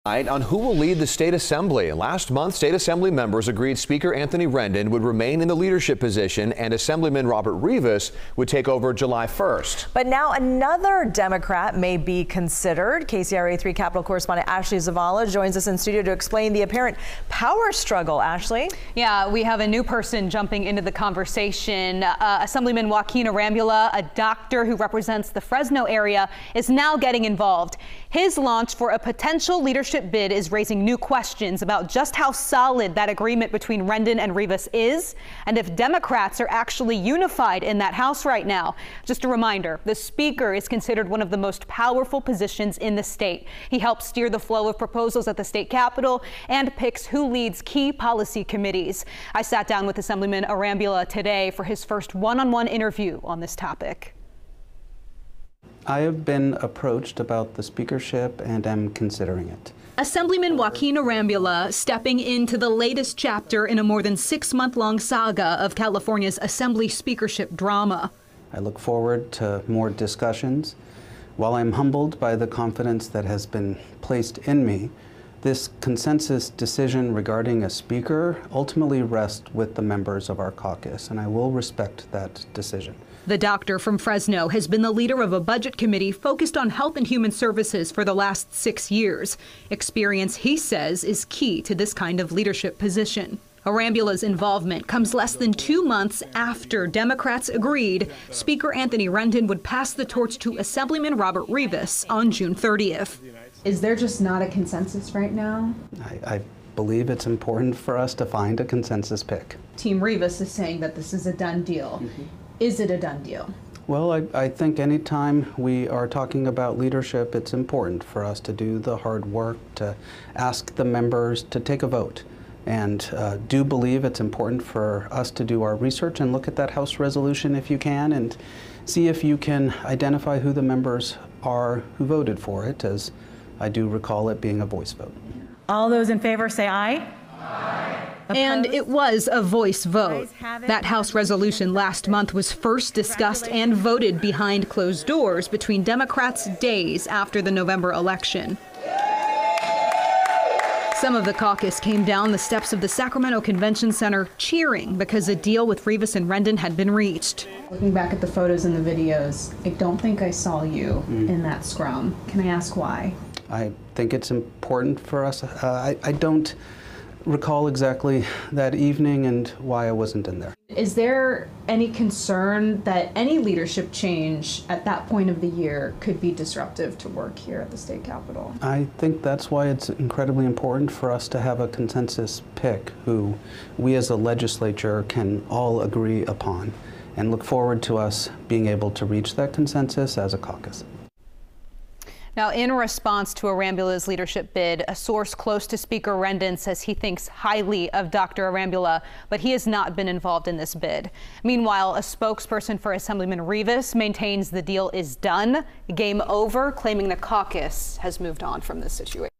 On who will lead the state assembly. Last month, state assembly members agreed Speaker Anthony Rendon would remain in the leadership position and Assemblyman Robert Rivas would take over July 1st. But now another Democrat may be considered. KCRA 3 Capitol correspondent Ashley Zavala joins us in studio to explain the apparent power struggle. Ashley? Yeah, we have a new person jumping into the conversation. Assemblyman Joaquin Arambula, a doctor who represents the Fresno area, is now getting involved. His launch for a potential leadership bid is raising new questions about just how solid that agreement between Rendon and Rivas is, and if Democrats are actually unified in that House right now. Just a reminder, the Speaker is considered one of the most powerful positions in the state. He helps steer the flow of proposals at the state capitol and picks who leads key policy committees. I sat down with Assemblyman Arambula today for his first one-on-one interview on this topic. I have been approached about the speakership and am considering it. Assemblyman Joaquin Arambula stepping into the latest chapter in a more than 6-month-long saga of California's Assembly speakership drama. I look forward to more discussions. While I'm humbled by the confidence that has been placed in me, this consensus decision regarding a speaker ultimately rests with the members of our caucus, and I will respect that decision. The doctor from Fresno has been the leader of a budget committee focused on health and human services for the last 6 years. Experience, he says, is key to this kind of leadership position. Arambula's involvement comes less than 2 months after Democrats agreed Speaker Anthony Rendon would pass the torch to Assemblyman Robert Rivas on June 30th. Is there just not a consensus right now? I believe it's important for us to find a consensus pick. Team Rivas is saying that this is a done deal. Is it a done deal? Well, I think anytime we are talking about leadership, it's important for us to do the hard work, to ask the members to take a vote. And do believe it's important for us to do our research and look at that House resolution if you can, and see if you can identify who the members are who voted for it, as I do recall it being a voice vote. All those in favor say aye. Aye. And it was a voice vote. That House resolution last month was first discussed and voted behind closed doors between Democrats days after the November election. Some of the caucus came down the steps of the Sacramento Convention Center cheering because a deal with Rivas and Rendon had been reached. Looking back at the photos and the videos, I don't think I saw you in that scrum. Can I ask why? I think it's important for us. I don't recall exactly that evening and why I wasn't in there. Is there any concern that any leadership change at that point of the year could be disruptive to work here at the state capitol? I think that's why it's incredibly important for us to have a consensus pick who we as a legislature can all agree upon, and look forward to us being able to reach that consensus as a caucus. Now, in response to Arambula's leadership bid, a source close to Speaker Rendon says he thinks highly of Dr. Arambula, but he has not been involved in this bid. Meanwhile, a spokesperson for Assemblyman Rivas maintains the deal is done, game over, claiming the caucus has moved on from this situation.